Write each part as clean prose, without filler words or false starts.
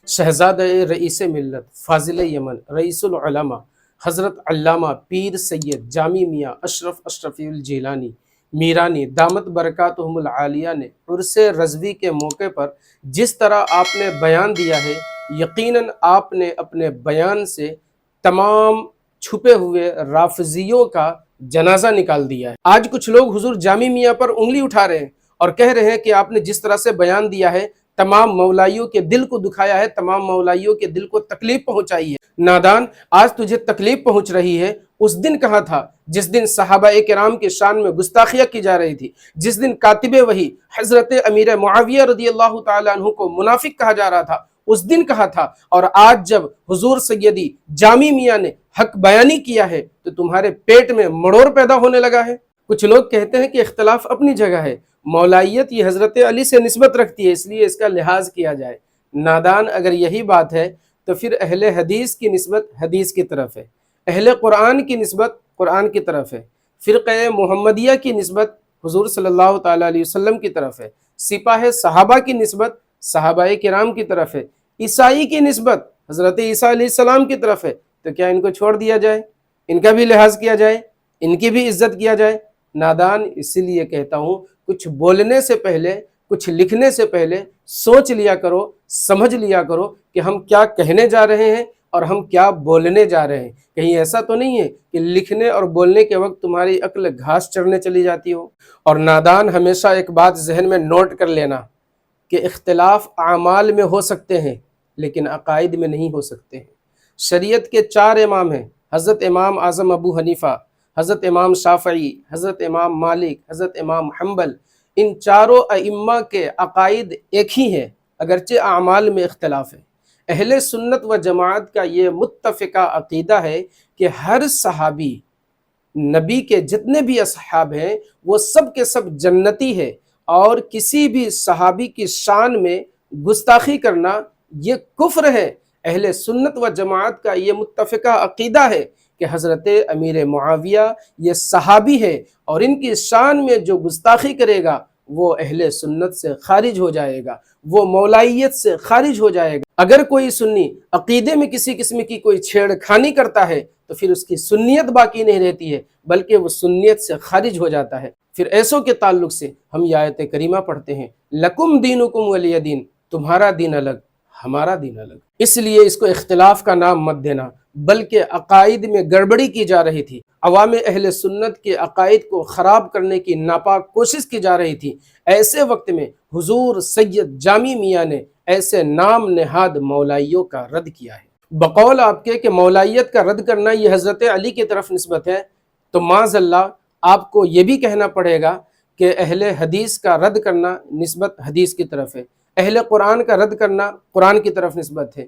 شہزادہ رئیس ملت فاضل یمن رئیس العلماء حضرت علامہ پیر سید جامی میاں اشرفی الجیلانی میرانی دامت برکاتہم العالیہ نے عرس رضوی کے موقع پر جس طرح آپ نے بیان دیا ہے، یقیناً آپ نے اپنے بیان سے تمام چھپے ہوئے رافضیوں کا جنازہ نکال دیا ہے۔ آج کچھ لوگ حضور جامی میاں پر انگلی اٹھا رہے ہیں اور کہہ رہے ہیں کہ آپ نے جس طرح سے بیان دیا ہے تمام مولائیوں کے دل کو دکھایا ہے، تمام مولائیوں کے دل کو تکلیف پہنچائی ہے۔ نادان، آج تجھے تکلیف پہنچ رہی ہے، اس دن کہاں تھا جس دن صحابہ کرام کے شان میں گستاخیاں کی جا رہی تھی، جس دن کاتب وحی حضرت امیر معاویہ رضی اللہ تعالیٰ عنہ کو منافق کہا جا رہا تھا، اس دن کہا تھا؟ اور آج جب حضور سیدی جامی میاں نے حق بیانی کیا ہے تو تمہارے پیٹ میں مڑور پیدا ہونے لگا ہے۔ کچھ لوگ کہتے ہیں کہ اختلاف اپنی جگہ ہے، مولائیت یہ حضرت علی سے نسبت رکھتی ہے، اس لیے اس کا لحاظ کیا جائے۔ نادان، اگر یہی بات ہے تو پھر اہل حدیث کی نسبت حدیث کی طرف ہے، اہل قرآن کی نسبت قرآن کی طرف ہے، فرقہ محمدیہ کی نسبت حضور صلی اللہ تعالیٰ علیہ وسلم کی طرف ہے، سپاہ صحابہ کی نسبت صحابہ کرام کی طرف ہے، عیسائی کی نسبت حضرت عیسیٰ علیہ السلام کی طرف ہے۔ تو کیا ان کو چھوڑ دیا جائے؟ ان کا بھی لحاظ کیا جائے، ان کی بھی عزت کیا جائے؟ نادان، اسی لیے کہتا ہوں کچھ بولنے سے پہلے، کچھ لکھنے سے پہلے سوچ لیا کرو، سمجھ لیا کرو کہ ہم کیا کہنے جا رہے ہیں اور ہم کیا بولنے جا رہے ہیں۔ کہیں ایسا تو نہیں ہے کہ لکھنے اور بولنے کے وقت تمہاری عقل گھاس چرنے چلی جاتی ہو۔ اور نادان، ہمیشہ ایک بات ذہن میں نوٹ کر لینا کہ اختلاف اعمال میں ہو سکتے ہیں لیکن عقائد میں نہیں ہو سکتے ہیں۔ شریعت کے 4 امام ہیں، حضرت امام اعظم ابو حنیفہ، حضرت امام شافعی، حضرت امام مالک، حضرت امام حنبل، ان چاروں ائمہ کے عقائد ایک ہی ہیں اگرچہ اعمال میں اختلاف ہے۔ اہل سنت و جماعت کا یہ متفقہ عقیدہ ہے کہ ہر صحابی، نبی کے جتنے بھی اصحاب ہیں وہ سب کے سب جنتی ہے، اور کسی بھی صحابی کی شان میں گستاخی کرنا یہ کفر ہے۔ اہل سنت و جماعت کا یہ متفقہ عقیدہ ہے کہ حضرت امیر معاویہ یہ صحابی ہے، اور ان کی شان میں جو گستاخی کرے گا وہ اہل سنت سے خارج ہو جائے گا، وہ مولائیت سے خارج ہو جائے گا۔ اگر کوئی سنی عقیدے میں کسی قسم کی کوئی چھیڑ خانی کرتا ہے تو پھر اس کی سنیت باقی نہیں رہتی ہے بلکہ وہ سنیت سے خارج ہو جاتا ہے۔ پھر ایسوں کے تعلق سے ہم یہ آیت کریمہ پڑھتے ہیں، لکم دینکم ولی دین، تمہارا دین الگ ہمارا دین الگ۔ اس لیے اس کو اختلاف کا نام مت دینا، بلکہ عقائد میں گڑبڑی کی جا رہی تھی، عوام اہل سنت کے عقائد کو خراب کرنے کی ناپاک کوشش کی جا رہی تھی۔ ایسے وقت میں حضور سید جامی میاں نے ایسے نام نہاد مولائیوں کا رد کیا ہے۔ بقول آپ کے کہ مولائیت کا رد کرنا یہ حضرت علی کی طرف نسبت ہے، تو معاذ اللہ آپ کو یہ بھی کہنا پڑے گا کہ اہل حدیث کا رد کرنا نسبت حدیث کی طرف ہے، اہل قرآن کا رد کرنا قرآن کی طرف نسبت ہے،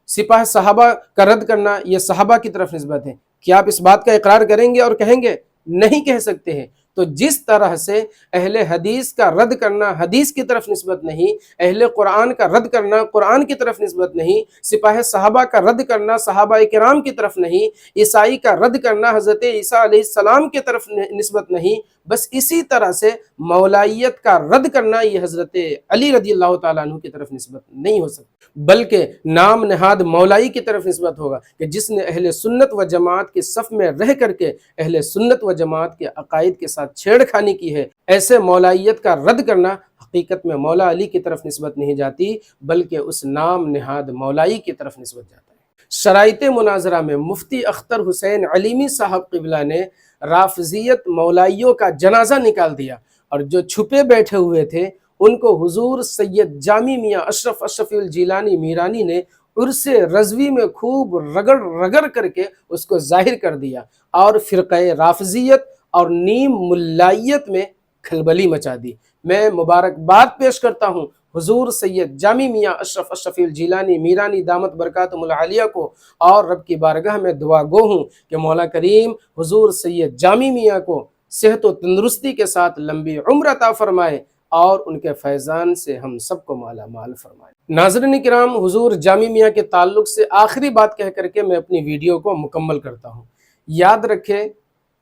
سپاہ صحابہ کا رد کرنا یہ صحابہ کی طرف نسبت ہے۔ کیا آپ اس بات کا اقرار کریں گے اور کہیں گے؟ نہیں کہہ سکتے ہیں۔ تو جس طرح سے اہل حدیث کا رد کرنا حدیث کی طرف نسبت نہیں، اہل قرآن کا رد کرنا قرآن کی طرف نسبت نہیں، سپاہ صحابہ کا رد کرنا صحابہ کرام کی طرف نہیں، عیسائی کا رد کرنا حضرت عیسیٰ علیہ السلام کی طرف نسبت نہیں، بس اسی طرح سے مولائیت کا رد کرنا یہ حضرت علی رضی اللہ تعالیٰ عنہ کی طرف نسبت نہیں ہو سکتا، بلکہ نام نہاد مولائی کی طرف نسبت ہوگا کہ جس نے اہل سنت و جماعت کے صف میں رہ کر کے اہل سنت و جماعت کے عقائد کے ساتھ چھیڑ خانی کی ہے۔ ایسے مولائیت کا رد کرنا حقیقت میں مولا علی کی طرف نسبت نہیں جاتی بلکہ اس نام نہاد مولائی کی طرف نسبت جاتا ہے۔ شرائط مناظرہ میں مفتی اختر حسین علیمی صاحب قبلہ نے رافضیت مولائیوں کا جنازہ نکال دیا، اور جو چھپے بیٹھے ہوئے تھے ان کو حضور سید جامی میاں اشرفی الجیلانی میرانی نے عرس رضوی میں خوب رگڑ رگڑ کر کے اس کو ظاہر کر دیا، اور فرقہ رافضیت اور نیم ملائیت میں کھلبلی مچا دی۔ میں مبارکباد پیش کرتا ہوں حضور سید جامی میاں اشرفی الجیلانی میرانی دامت برکاتہم العالیہ کو، اور رب کی بارگاہ میں دعا گو ہوں کہ مولا کریم حضور سید جامی میاں کو صحت و تندرستی کے ساتھ لمبی عمر عطا فرمائے اور ان کے فیضان سے ہم سب کو مالا مال فرمائے۔ ناظرین کرام، حضور جامی میاں کے تعلق سے آخری بات کہہ کر کے میں اپنی ویڈیو کو مکمل کرتا ہوں۔ یاد رکھیں،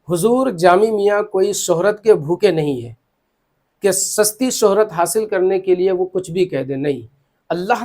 حضور جامی میاں کوئی شہرت کے بھوکے نہیں ہے کہ سستی شہرت حاصل کرنے کے لیے وہ کچھ بھی کہہ دیں، نہیں۔ اللہ